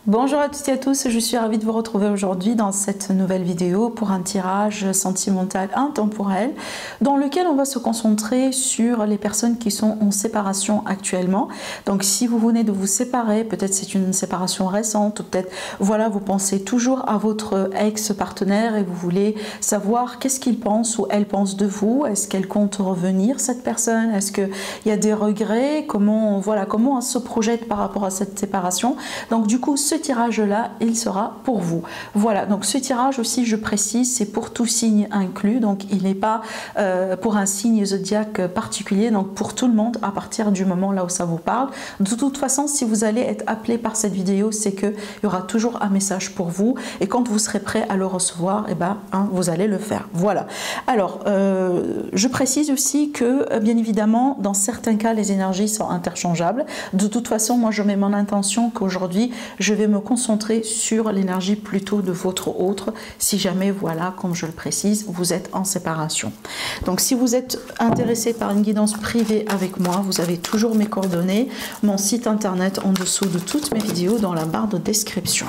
Bonjour à toutes et à tous, je suis ravie de vous retrouver aujourd'hui dans cette nouvelle vidéo pour un tirage sentimental intemporel dans lequel on va se concentrer sur les personnes qui sont en séparation actuellement. Donc si vous venez de vous séparer, peut-être c'est une séparation récente, peut-être voilà, vous pensez toujours à votre ex-partenaire et vous voulez savoir qu'est-ce qu'il pense ou elle pense de vous, est-ce qu'elle compte revenir cette personne, est-ce qu'il y a des regrets, comment elle se projette par rapport à cette séparation. Donc du coup ce tirage là il sera pour vous. Voilà, donc ce tirage aussi je précise c'est pour tout signe inclus, donc il n'est pas pour un signe zodiaque particulier, donc pour tout le monde à partir du moment là où ça vous parle. De toute façon si vous allez être appelé par cette vidéo c'est que il y aura toujours un message pour vous et quand vous serez prêt à le recevoir et vous allez le faire. Voilà, alors je précise aussi que bien évidemment dans certains cas les énergies sont interchangeables. De toute façon moi je mets mon intention qu'aujourd'hui je vais me concentrer sur l'énergie plutôt de votre autre si jamais voilà comme je le précise vous êtes en séparation. Donc si vous êtes intéressé par une guidance privée avec moi, vous avez toujours mes coordonnées, mon site internet en dessous de toutes mes vidéos dans la barre de description.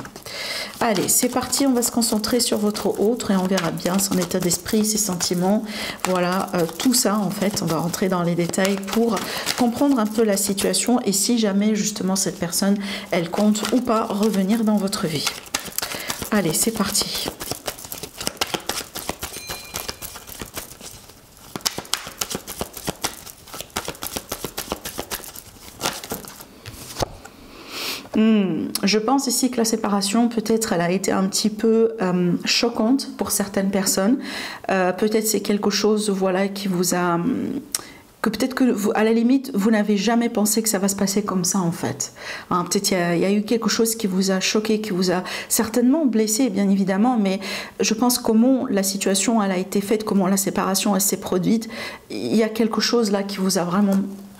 Allez c'est parti, on va se concentrer sur votre autre et on verra bien son état d'esprit, ses sentiments, voilà tout ça en fait, on va rentrer dans les détails pour comprendre un peu la situation et si jamais justement cette personne elle compte ou pas revenir dans votre vie. Allez c'est parti. Je pense ici que la séparation, peut-être, elle a été un petit peu choquante pour certaines personnes. Peut-être c'est quelque chose, voilà, qui vous a... que peut-être que, vous, à la limite, vous n'avez jamais pensé que ça va se passer comme ça, en fait. Hein, peut-être il y a eu quelque chose qui vous a choqué, qui vous a certainement blessé, bien évidemment, mais je pense comment la situation, elle a été faite, comment la séparation, elle s'est produite, il y a quelque chose là qui vous a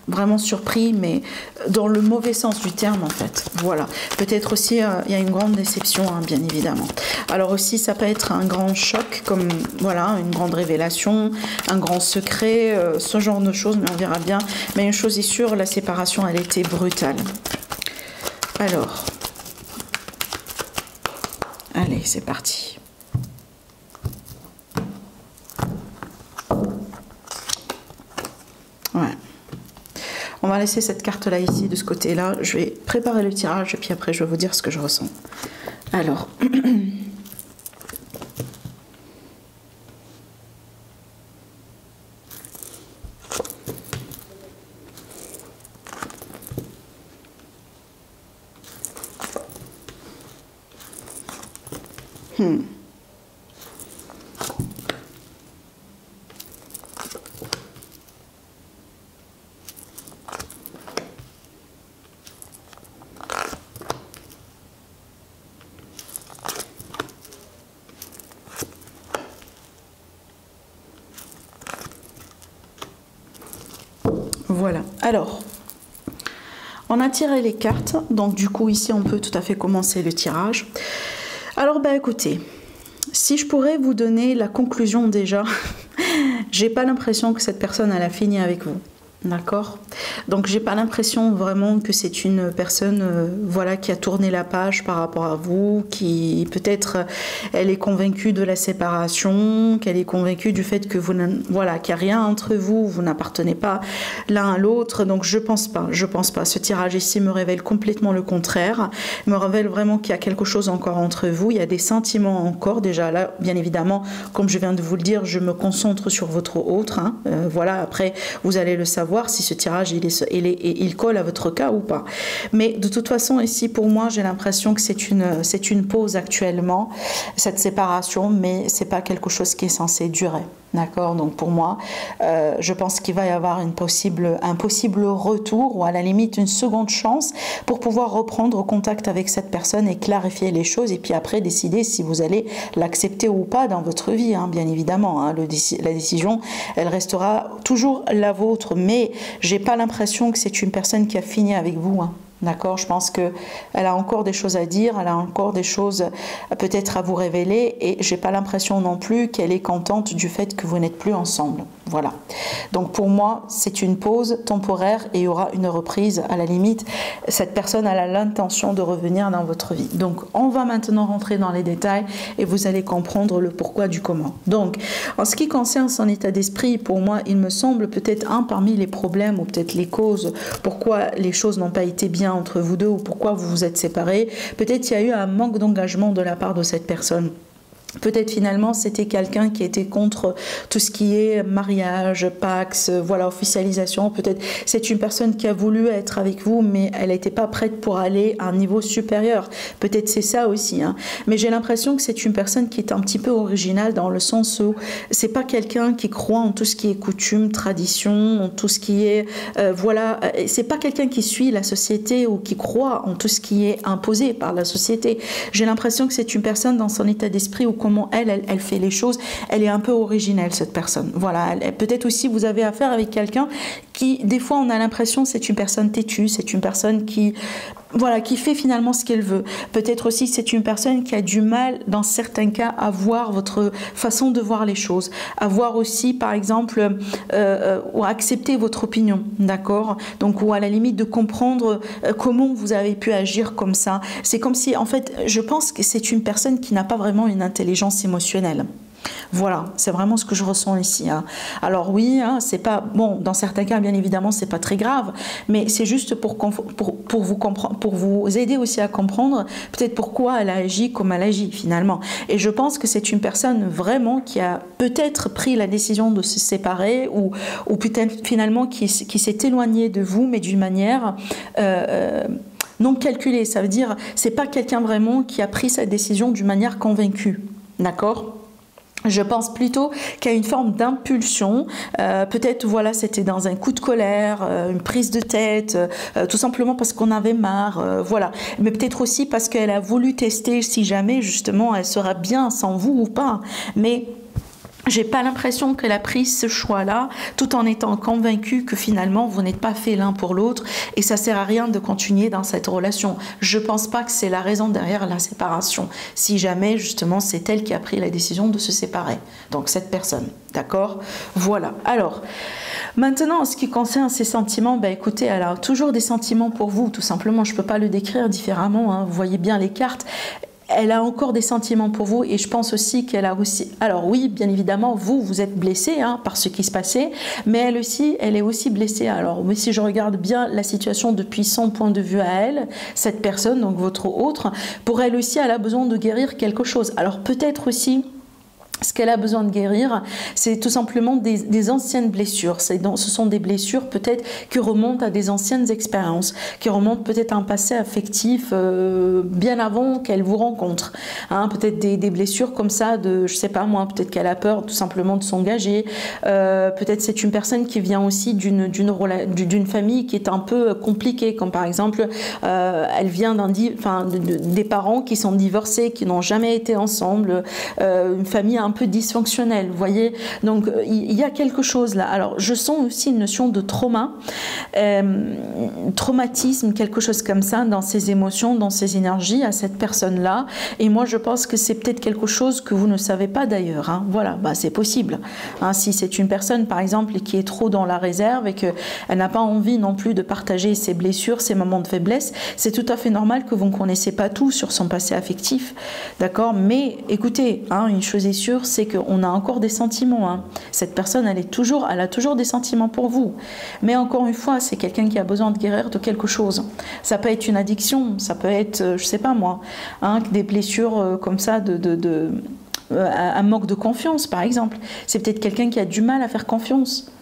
vraiment surpris, mais dans le mauvais sens du terme en fait. Voilà, peut-être aussi il y a une grande déception hein, bien évidemment. Alors aussi ça peut être un grand choc, comme voilà une grande révélation, un grand secret, ce genre de choses, mais on verra bien. Mais une chose est sûre, la séparation elle était brutale. Alors allez c'est parti. Ouais. On va laisser cette carte là ici de ce côté là, je vais préparer le tirage et puis après je vais vous dire ce que je ressens. Alors voilà, alors on a tiré les cartes, donc du coup ici on peut tout à fait commencer le tirage. Alors écoutez, si je pourrais vous donner la conclusion déjà, j'ai pas l'impression que cette personne elle a fini avec vous. D'accord, donc j'ai pas l'impression vraiment que c'est une personne voilà qui a tourné la page par rapport à vous, qui peut-être elle est convaincue de la séparation, qu'elle est convaincue du fait que vous voilà qu'il n'y a rien entre vous, vous n'appartenez pas l'un à l'autre. Donc je pense pas, ce tirage ici me révèle complètement le contraire, me révèle vraiment qu'il y a quelque chose encore entre vous, il y a des sentiments encore. Déjà là bien évidemment comme je viens de vous le dire, je me concentre sur votre autre hein. Voilà, après vous allez le savoir si ce tirage il colle à votre cas ou pas. Mais de toute façon ici pour moi j'ai l'impression que c'est une pause actuellement, cette séparation, mais c'est pas quelque chose qui est censé durer. D'accord, donc pour moi je pense qu'il va y avoir un possible retour ou à la limite une seconde chance pour pouvoir reprendre contact avec cette personne et clarifier les choses et puis après décider si vous allez l'accepter ou pas dans votre vie hein, bien évidemment hein, la décision elle restera toujours la vôtre, mais j'ai pas l'impression que c'est une personne qui a fini avec vous hein. D'accord, je pense qu'elle a encore des choses à dire, elle a encore des choses peut-être à vous révéler et j'ai pas l'impression non plus qu'elle est contente du fait que vous n'êtes plus ensemble. Voilà. Donc pour moi, c'est une pause temporaire et il y aura une reprise à la limite. Cette personne a l'intention de revenir dans votre vie. Donc on va maintenant rentrer dans les détails et vous allez comprendre le pourquoi du comment. Donc en ce qui concerne son état d'esprit, pour moi, il me semble peut-être parmi les problèmes ou peut-être les causes pourquoi les choses n'ont pas été bien entre vous deux ou pourquoi vous vous êtes séparés. Peut-être il y a eu un manque d'engagement de la part de cette personne. Peut-être finalement c'était quelqu'un qui était contre tout ce qui est mariage, pax, voilà, officialisation. Peut-être c'est une personne qui a voulu être avec vous mais elle n'était pas prête pour aller à un niveau supérieur. Peut-être c'est ça aussi. Hein. Mais j'ai l'impression que c'est une personne qui est un petit peu originale dans le sens où c'est pas quelqu'un qui croit en tout ce qui est coutume, tradition, en tout ce qui est voilà. C'est pas quelqu'un qui suit la société ou qui croit en tout ce qui est imposé par la société. J'ai l'impression que c'est une personne dans son état d'esprit où comment elle fait les choses, elle est un peu originelle cette personne. Voilà, peut-être aussi vous avez affaire avec quelqu'un qui, des fois on a l'impression c'est une personne têtue, c'est une personne qui, voilà, qui fait finalement ce qu'elle veut. Peut-être aussi c'est une personne qui a du mal dans certains cas à voir votre façon de voir les choses, à voir aussi par exemple ou à accepter votre opinion, d'accord? Donc ou à la limite de comprendre comment vous avez pu agir comme ça. C'est comme si en fait je pense que c'est une personne qui n'a pas vraiment une intelligence émotionnelle. Voilà, c'est vraiment ce que je ressens ici. Hein. Alors oui, hein, c'est pas bon. Dans certains cas, bien évidemment, c'est pas très grave, mais c'est juste pour vous comprendre, pour vous aider aussi à comprendre peut-être pourquoi elle a agi comme elle agit finalement. Et je pense que c'est une personne vraiment qui a peut-être pris la décision de se séparer ou peut-être finalement qui s'est éloignée de vous, mais d'une manière non calculée. Ça veut dire c'est pas quelqu'un vraiment qui a pris sa décision d'une manière convaincue. D'accord ? Je pense plutôt qu'il y a une forme d'impulsion, peut-être voilà c'était dans un coup de colère, une prise de tête, tout simplement parce qu'on avait marre, voilà. Mais peut-être aussi parce qu'elle a voulu tester si jamais justement elle sera bien sans vous ou pas. Mais j'ai pas l'impression qu'elle a pris ce choix-là tout en étant convaincue que finalement vous n'êtes pas fait l'un pour l'autre et ça sert à rien de continuer dans cette relation. Je pense pas que c'est la raison derrière la séparation. Si jamais justement c'est elle qui a pris la décision de se séparer. Donc cette personne, d'accord? Voilà. Alors maintenant en ce qui concerne ses sentiments, ben écoutez, elle a toujours des sentiments pour vous, tout simplement. Je peux pas le décrire différemment. Hein. Vous voyez bien les cartes. Elle a encore des sentiments pour vous et je pense aussi qu'elle a aussi... Alors oui, bien évidemment, vous êtes blessé hein, par ce qui se passait, mais elle aussi, elle est aussi blessée. Alors oui, si je regarde bien la situation depuis son point de vue à elle, cette personne, donc votre autre, pour elle aussi, elle a besoin de guérir quelque chose. Alors peut-être aussi... Ce qu'elle a besoin de guérir, c'est tout simplement des anciennes blessures. Ce sont des blessures peut-être qui remontent à des anciennes expériences, qui remontent peut-être à un passé affectif bien avant qu'elle vous rencontre. Hein, peut-être des blessures comme ça, je sais pas moi, peut-être qu'elle a peur tout simplement de s'engager. Peut-être c'est une personne qui vient aussi d'une famille qui est un peu compliquée, comme par exemple, elle vient des parents qui sont divorcés, qui n'ont jamais été ensemble, une famille un peu dysfonctionnel, vous voyez. Donc il y a quelque chose là. Alors je sens aussi une notion de traumatisme, quelque chose comme ça dans ses émotions, dans ses énergies à cette personne-là. Et moi je pense que c'est peut-être quelque chose que vous ne savez pas d'ailleurs. Hein. Voilà, bah, c'est possible. Hein, si c'est une personne par exemple qui est trop dans la réserve et qu'elle n'a pas envie non plus de partager ses blessures, ses moments de faiblesse, c'est tout à fait normal que vous ne connaissez pas tout sur son passé affectif. D'accord? Mais écoutez, hein, une chose est sûre, c'est qu'on a encore des sentiments. Hein. Cette personne, elle a toujours des sentiments pour vous. Mais encore une fois, c'est quelqu'un qui a besoin de guérir de quelque chose. Ça peut être une addiction, ça peut être, je sais pas moi, hein, des blessures comme ça, un manque de confiance, par exemple. C'est peut-être quelqu'un qui a du mal à faire confiance.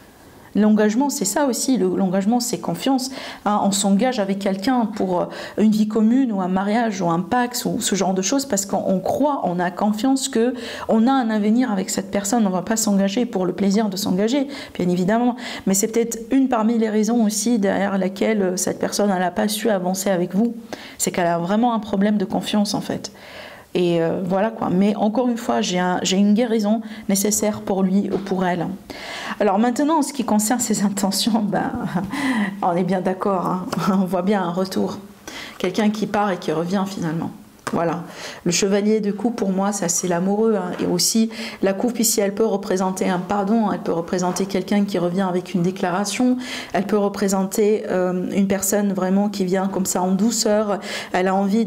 L'engagement, c'est ça aussi. L'engagement, c'est confiance. Hein, on s'engage avec quelqu'un pour une vie commune ou un mariage ou un pax ou ce genre de choses parce qu'on croit, on a confiance qu'on a un avenir avec cette personne. On ne va pas s'engager pour le plaisir de s'engager, bien évidemment. Mais c'est peut-être une parmi les raisons aussi derrière laquelle cette personne n'a pas su avancer avec vous. C'est qu'elle a vraiment un problème de confiance, en fait. Et voilà quoi. Mais encore une fois, j'ai une guérison nécessaire pour lui ou pour elle. Alors maintenant, en ce qui concerne ses intentions, ben, on est bien d'accord. Hein. On voit bien un retour. Quelqu'un qui part et qui revient finalement. Voilà. Le chevalier de coupe, pour moi, ça c'est l'amoureux. Hein. Et aussi, la coupe ici, elle peut représenter un pardon, elle peut représenter quelqu'un qui revient avec une déclaration, elle peut représenter une personne vraiment qui vient comme ça en douceur, elle a envie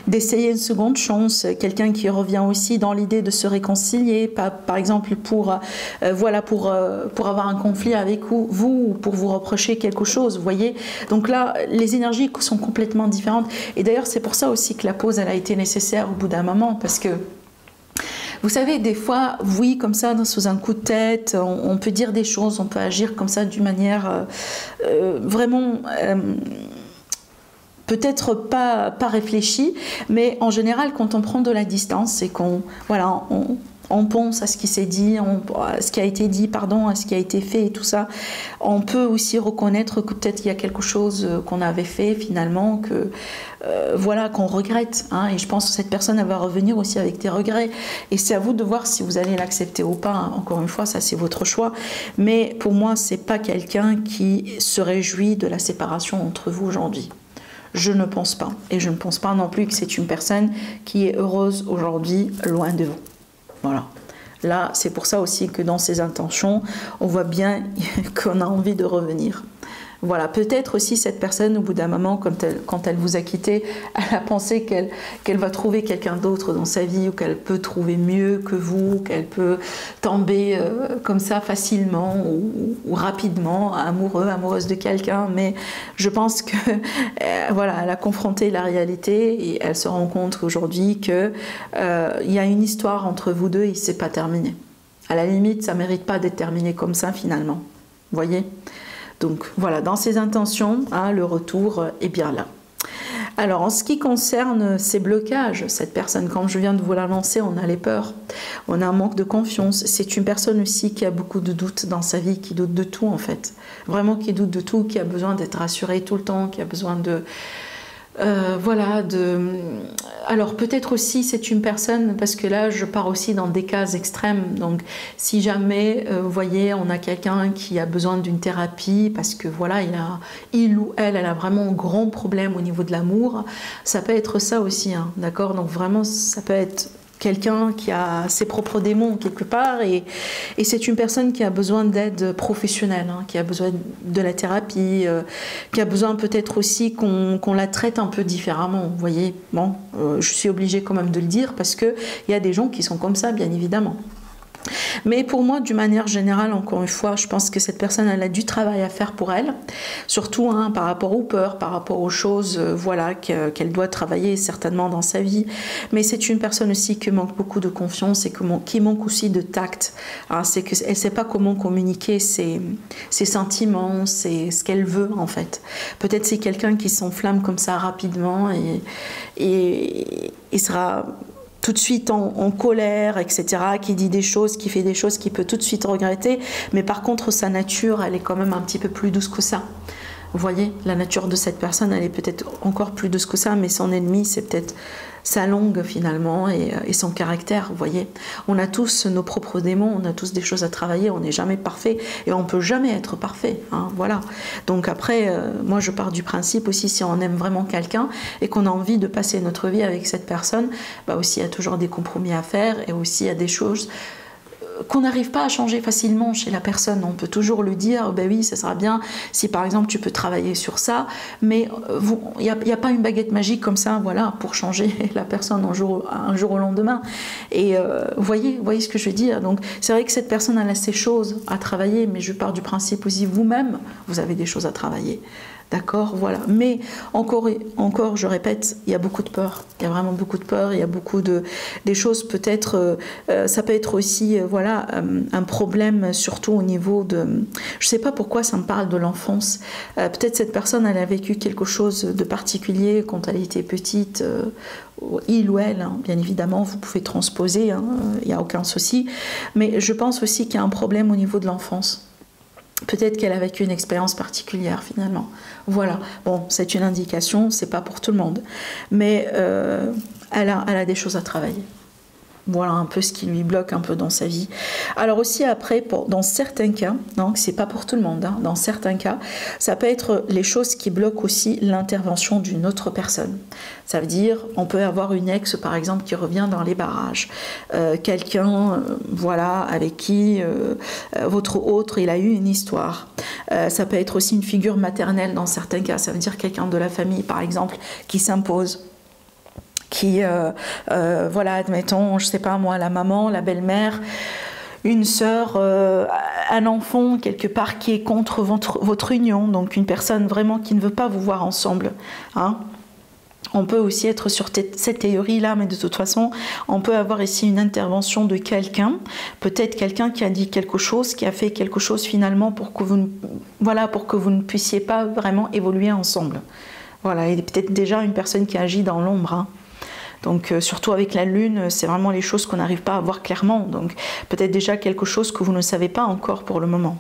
d'essayer une seconde chance, quelqu'un qui revient aussi dans l'idée de se réconcilier, par exemple pour avoir un conflit avec vous ou pour vous reprocher quelque chose, vous voyez. Donc là, les énergies sont complètement différentes. Et d'ailleurs, c'est pour ça aussi que la pause, elle a été nécessaire au bout d'un moment, parce que vous savez, des fois, oui, comme ça, sous un coup de tête, on peut dire des choses, on peut agir comme ça d'une manière vraiment... peut-être pas réfléchi, mais en général, quand on prend de la distance et qu'on on pense à ce qui s'est dit, à ce qui a été dit, pardon, à ce qui a été fait et tout ça, on peut aussi reconnaître que peut-être il y a quelque chose qu'on avait fait finalement, qu'on regrette. Hein, et je pense que cette personne, elle va revenir aussi avec des regrets. Et c'est à vous de voir si vous allez l'accepter ou pas. Hein. Encore une fois, ça c'est votre choix. Mais pour moi, c'est pas quelqu'un qui se réjouit de la séparation entre vous aujourd'hui. Je ne pense pas. Et je ne pense pas non plus que c'est une personne qui est heureuse aujourd'hui loin de vous. Voilà. Là, c'est pour ça aussi que dans ses intentions, on voit bien qu'on a envie de revenir. Voilà, peut-être aussi cette personne, au bout d'un moment, quand elle vous a quitté, elle a pensé qu'elle va trouver quelqu'un d'autre dans sa vie, ou qu'elle peut trouver mieux que vous, qu'elle peut tomber comme ça facilement ou rapidement, amoureuse de quelqu'un. Mais je pense que voilà, elle a confronté la réalité et elle se rend compte aujourd'hui qu'il y a une histoire entre vous deux et c'est pas terminé. À la limite, ça ne mérite pas d'être terminé comme ça finalement. Vous voyez ? Donc voilà, dans ses intentions, hein, le retour est bien là. Alors en ce qui concerne ces blocages, cette personne, comme je viens de vous l'annoncer, on a les peurs, on a un manque de confiance. C'est une personne aussi qui a beaucoup de doutes dans sa vie, qui doute de tout en fait. Vraiment qui doute de tout, qui a besoin d'être rassurée tout le temps, qui a besoin de... Alors peut-être aussi c'est une personne, parce que là je pars aussi dans des cas extrêmes, donc si jamais vous voyez on a quelqu'un qui a besoin d'une thérapie parce que voilà il ou elle a vraiment un grand problème au niveau de l'amour, ça peut être ça aussi, hein, d'accord, donc vraiment ça peut être quelqu'un qui a ses propres démons quelque part et c'est une personne qui a besoin d'aide professionnelle, hein, qui a besoin de la thérapie, qui a besoin peut-être aussi qu'on la traite un peu différemment, vous voyez. Bon, je suis obligée quand même de le dire parce qu'il y a des gens qui sont comme ça, bien évidemment. Mais pour moi, d'une manière générale, encore une fois, je pense que cette personne, elle a du travail à faire pour elle, surtout hein, par rapport aux peurs, par rapport aux choses qu'elle doit travailler certainement dans sa vie. Mais c'est une personne aussi qui manque beaucoup de confiance et qui manque aussi de tact. C'est qu'elle ne sait pas comment communiquer ses sentiments, ce qu'elle veut en fait. Peut-être c'est quelqu'un qui s'enflamme comme ça rapidement et sera... tout de suite en colère, etc., qui dit des choses, qui fait des choses qu'il peut tout de suite regretter, mais par contre sa nature, elle est quand même un petit peu plus douce que ça. Vous voyez, la nature de cette personne, elle est peut-être encore plus douce que ça, mais son ennemi, c'est peut-être sa langue finalement et son caractère, vous voyez. On a tous nos propres démons, on a tous des choses à travailler, on n'est jamais parfait et on ne peut jamais être parfait, hein, voilà. Donc après, moi je pars du principe aussi, si on aime vraiment quelqu'un et qu'on a envie de passer notre vie avec cette personne, bah aussi il y a toujours des compromis à faire et aussi il y a des choses qu'on n'arrive pas à changer facilement chez la personne. On peut toujours lui dire, ben oui, ça sera bien si par exemple tu peux travailler sur ça, mais il n'y a pas une baguette magique comme ça, voilà, pour changer la personne un jour au lendemain. Et vous voyez ce que je veux dire. Donc c'est vrai que cette personne elle a ses choses à travailler, mais je pars du principe aussi vous-même, vous avez des choses à travailler. D'accord, voilà. Mais encore, je répète, il y a beaucoup de peur. Il y a vraiment beaucoup de peur. Il y a beaucoup des choses peut-être. Ça peut être aussi, voilà, un problème surtout au niveau de. Je sais pas pourquoi ça me parle de l'enfance. Peut-être cette personne, elle a vécu quelque chose de particulier quand elle était petite. Il ou elle, hein, bien évidemment, vous pouvez transposer. Hein, il n'y a aucun souci. Mais je pense aussi qu'il y a un problème au niveau de l'enfance. Peut-être qu'elle a vécu une expérience particulière finalement. Voilà. Bon, c'est une indication, c'est pas pour tout le monde. Mais elle a des choses à travailler. Voilà un peu ce qui lui bloque un peu dans sa vie. Alors aussi après, dans certains cas, donc c'est pas pour tout le monde, hein, dans certains cas, ça peut être les choses qui bloquent aussi l'intervention d'une autre personne. Ça veut dire, on peut avoir une ex par exemple qui revient dans les barrages, quelqu'un, voilà, avec qui votre autre, il a eu une histoire. Ça peut être aussi une figure maternelle dans certains cas. Ça veut dire quelqu'un de la famille par exemple qui s'impose. Qui, voilà, admettons, je sais pas moi, la maman, la belle-mère, une sœur, un enfant quelque part qui est contre votre union, donc une personne vraiment qui ne veut pas vous voir ensemble. Hein. On peut aussi être sur cette théorie-là, mais de toute façon, on peut avoir ici une intervention de quelqu'un, peut-être quelqu'un qui a dit quelque chose, qui a fait quelque chose finalement pour que vous, voilà, pour que vous ne puissiez pas vraiment évoluer ensemble. Voilà, et peut-être déjà une personne qui agit dans l'ombre. Hein. Donc surtout avec la lune, c'est vraiment les choses qu'on n'arrive pas à voir clairement. Donc peut-être déjà quelque chose que vous ne savez pas encore pour le moment.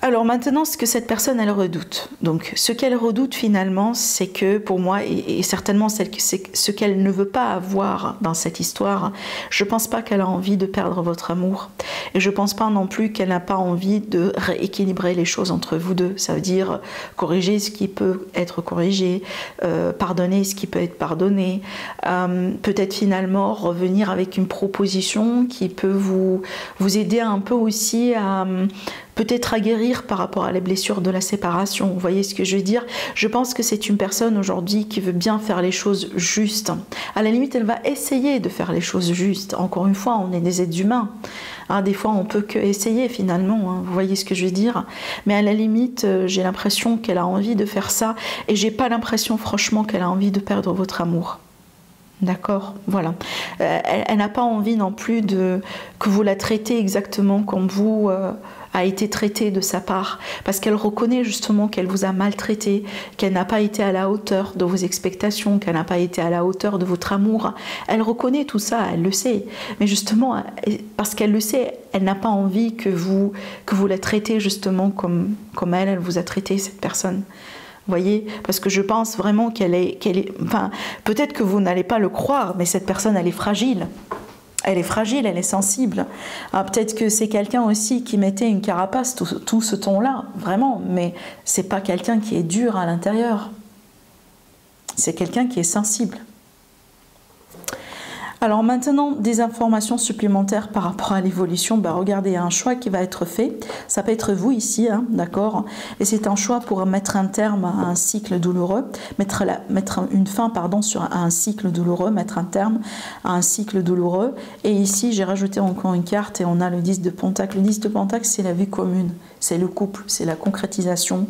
Alors maintenant, ce que cette personne, elle redoute. Donc ce qu'elle redoute finalement, c'est que pour moi, et certainement ce qu'elle ne veut pas avoir dans cette histoire, je ne pense pas qu'elle a envie de perdre votre amour. Et je ne pense pas non plus qu'elle n'a pas envie de rééquilibrer les choses entre vous deux. Ça veut dire corriger ce qui peut être corrigé, pardonner ce qui peut être pardonné, peut-être finalement revenir avec une proposition qui peut vous aider un peu aussi à... peut-être à guérir par rapport à les blessures de la séparation. Vous voyez ce que je veux dire? Je pense que c'est une personne aujourd'hui qui veut bien faire les choses justes. À la limite, elle va essayer de faire les choses justes. Encore une fois, on est des êtres humains. Hein, des fois, on peut que essayer finalement. Hein, vous voyez ce que je veux dire? Mais à la limite, j'ai l'impression qu'elle a envie de faire ça. Et j'ai pas l'impression, franchement, qu'elle a envie de perdre votre amour. D'accord, voilà. Elle n'a pas envie non plus que vous la traitez exactement comme vous a été traité de sa part, parce qu'elle reconnaît justement qu'elle vous a maltraité, qu'elle n'a pas été à la hauteur de vos expectations, qu'elle n'a pas été à la hauteur de votre amour. Elle reconnaît tout ça, elle le sait. Mais justement, parce qu'elle le sait, elle n'a pas envie que vous la traitez justement comme elle vous a traité, cette personne. Vous voyez, parce que je pense vraiment qu'elle est, enfin, peut-être que vous n'allez pas le croire, mais cette personne, elle est fragile. Elle est fragile, elle est sensible. Peut-être que c'est quelqu'un aussi qui mettait une carapace, tout ce ton-là, vraiment, mais c'est pas quelqu'un qui est dur à l'intérieur. C'est quelqu'un qui est sensible. Alors maintenant, des informations supplémentaires par rapport à l'évolution. Regardez, il y a un choix qui va être fait. Ça peut être vous ici, hein, d'accord? Et c'est un choix pour mettre un terme à un cycle douloureux, mettre une fin, pardon, à un cycle douloureux, mettre un terme à un cycle douloureux. Et ici, j'ai rajouté encore une carte et on a le 10 de Pentacle. Le 10 de Pentacle, c'est la vie commune, c'est le couple, c'est la concrétisation.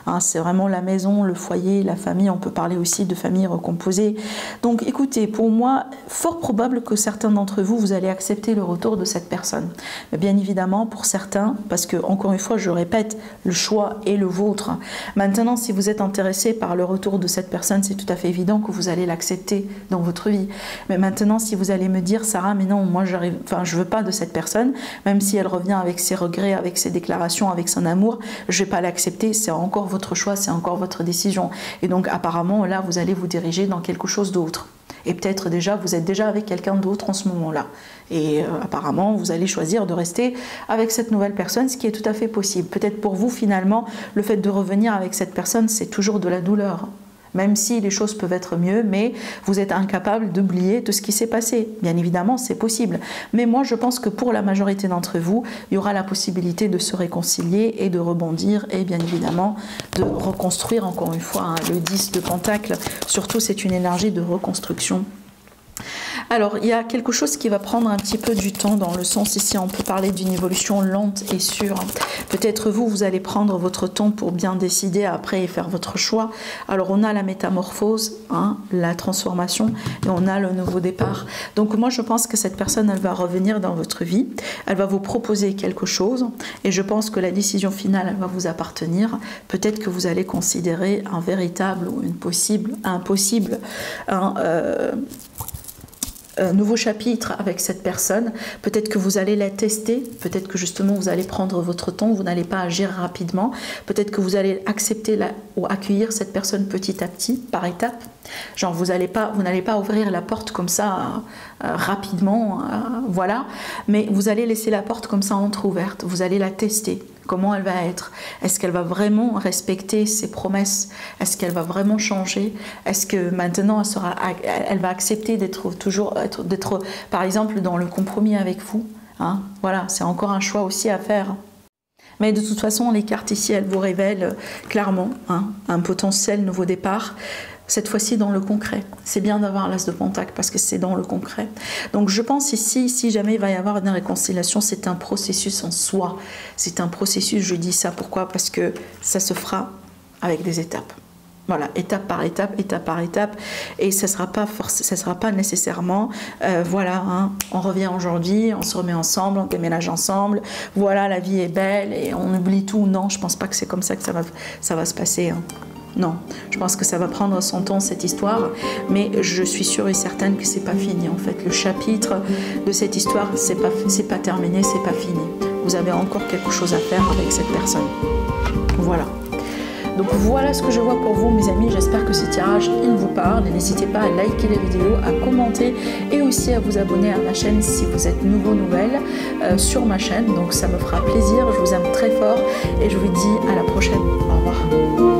Hein, c'est vraiment la maison, le foyer, la famille. On peut parler aussi de famille recomposée. Donc écoutez, pour moi, fort probable que certains d'entre vous, vous allez accepter le retour de cette personne. Mais bien évidemment, pour certains, parce que, encore une fois, je répète, le choix est le vôtre. Maintenant, si vous êtes intéressé par le retour de cette personne, c'est tout à fait évident que vous allez l'accepter dans votre vie. Mais maintenant, si vous allez me dire, Sarah, mais non, moi, je veux pas de cette personne, même si elle revient avec ses regrets, avec ses déclarations, avec son amour, je vais pas l'accepter, c'est encore votre choix, c'est encore votre décision. Et donc, apparemment, là, vous allez vous diriger dans quelque chose d'autre. Et peut-être déjà, vous êtes déjà avec quelqu'un d'autre en ce moment-là. Et apparemment, vous allez choisir de rester avec cette nouvelle personne, ce qui est tout à fait possible. Peut-être pour vous, finalement, le fait de revenir avec cette personne, c'est toujours de la douleur. Même si les choses peuvent être mieux, mais vous êtes incapable d'oublier tout ce qui s'est passé. Bien évidemment, c'est possible. Mais moi, je pense que pour la majorité d'entre vous, il y aura la possibilité de se réconcilier et de rebondir et bien évidemment de reconstruire, encore une fois, hein, le 10 de Pentacle. Surtout, c'est une énergie de reconstruction. Alors, il y a quelque chose qui va prendre un petit peu du temps, dans le sens ici, on peut parler d'une évolution lente et sûre. Peut-être vous allez prendre votre temps pour bien décider après et faire votre choix. Alors, on a la métamorphose, hein, la transformation, et on a le nouveau départ. Donc, moi, je pense que cette personne, elle va revenir dans votre vie, elle va vous proposer quelque chose, et je pense que la décision finale, elle va vous appartenir. Peut-être que vous allez considérer un véritable ou un possible nouveau chapitre avec cette personne. Peut-être que vous allez la tester, peut-être que justement vous allez prendre votre temps, vous n'allez pas agir rapidement, peut-être que vous allez accepter ou accueillir cette personne petit à petit, par étapes. Genre vous n'allez pas ouvrir la porte comme ça rapidement, voilà, mais vous allez laisser la porte comme ça entrouverte, vous allez la tester. Comment elle va être? Est-ce qu'elle va vraiment respecter ses promesses? Est-ce qu'elle va vraiment changer? Est-ce que maintenant elle va accepter d'être par exemple dans le compromis avec vous, hein? Voilà, c'est encore un choix aussi à faire. Mais de toute façon, les cartes ici, elles vous révèlent clairement, hein, un potentiel nouveau départ. Cette fois-ci dans le concret. C'est bien d'avoir l'as de Pentacle parce que c'est dans le concret. Donc je pense ici, si jamais il va y avoir une réconciliation, c'est un processus en soi. C'est un processus, je dis ça pourquoi? Parce que ça se fera avec des étapes. Voilà, étape par étape, étape par étape. Et ça sera pas nécessairement, voilà, hein, on revient aujourd'hui, on se remet ensemble, on déménage ensemble, voilà, la vie est belle et on oublie tout. Non, je pense pas que c'est comme ça que ça va se passer, hein. Non, je pense que ça va prendre son temps cette histoire, mais je suis sûre et certaine que c'est pas fini en fait. Le chapitre de cette histoire, c'est pas terminé, c'est pas fini. Vous avez encore quelque chose à faire avec cette personne. Voilà. Donc voilà ce que je vois pour vous mes amis, j'espère que ce tirage il vous parle. N'hésitez pas à liker les vidéos, à commenter et aussi à vous abonner à ma chaîne si vous êtes nouvelle sur ma chaîne. Donc ça me fera plaisir, je vous aime très fort et je vous dis à la prochaine. Au revoir.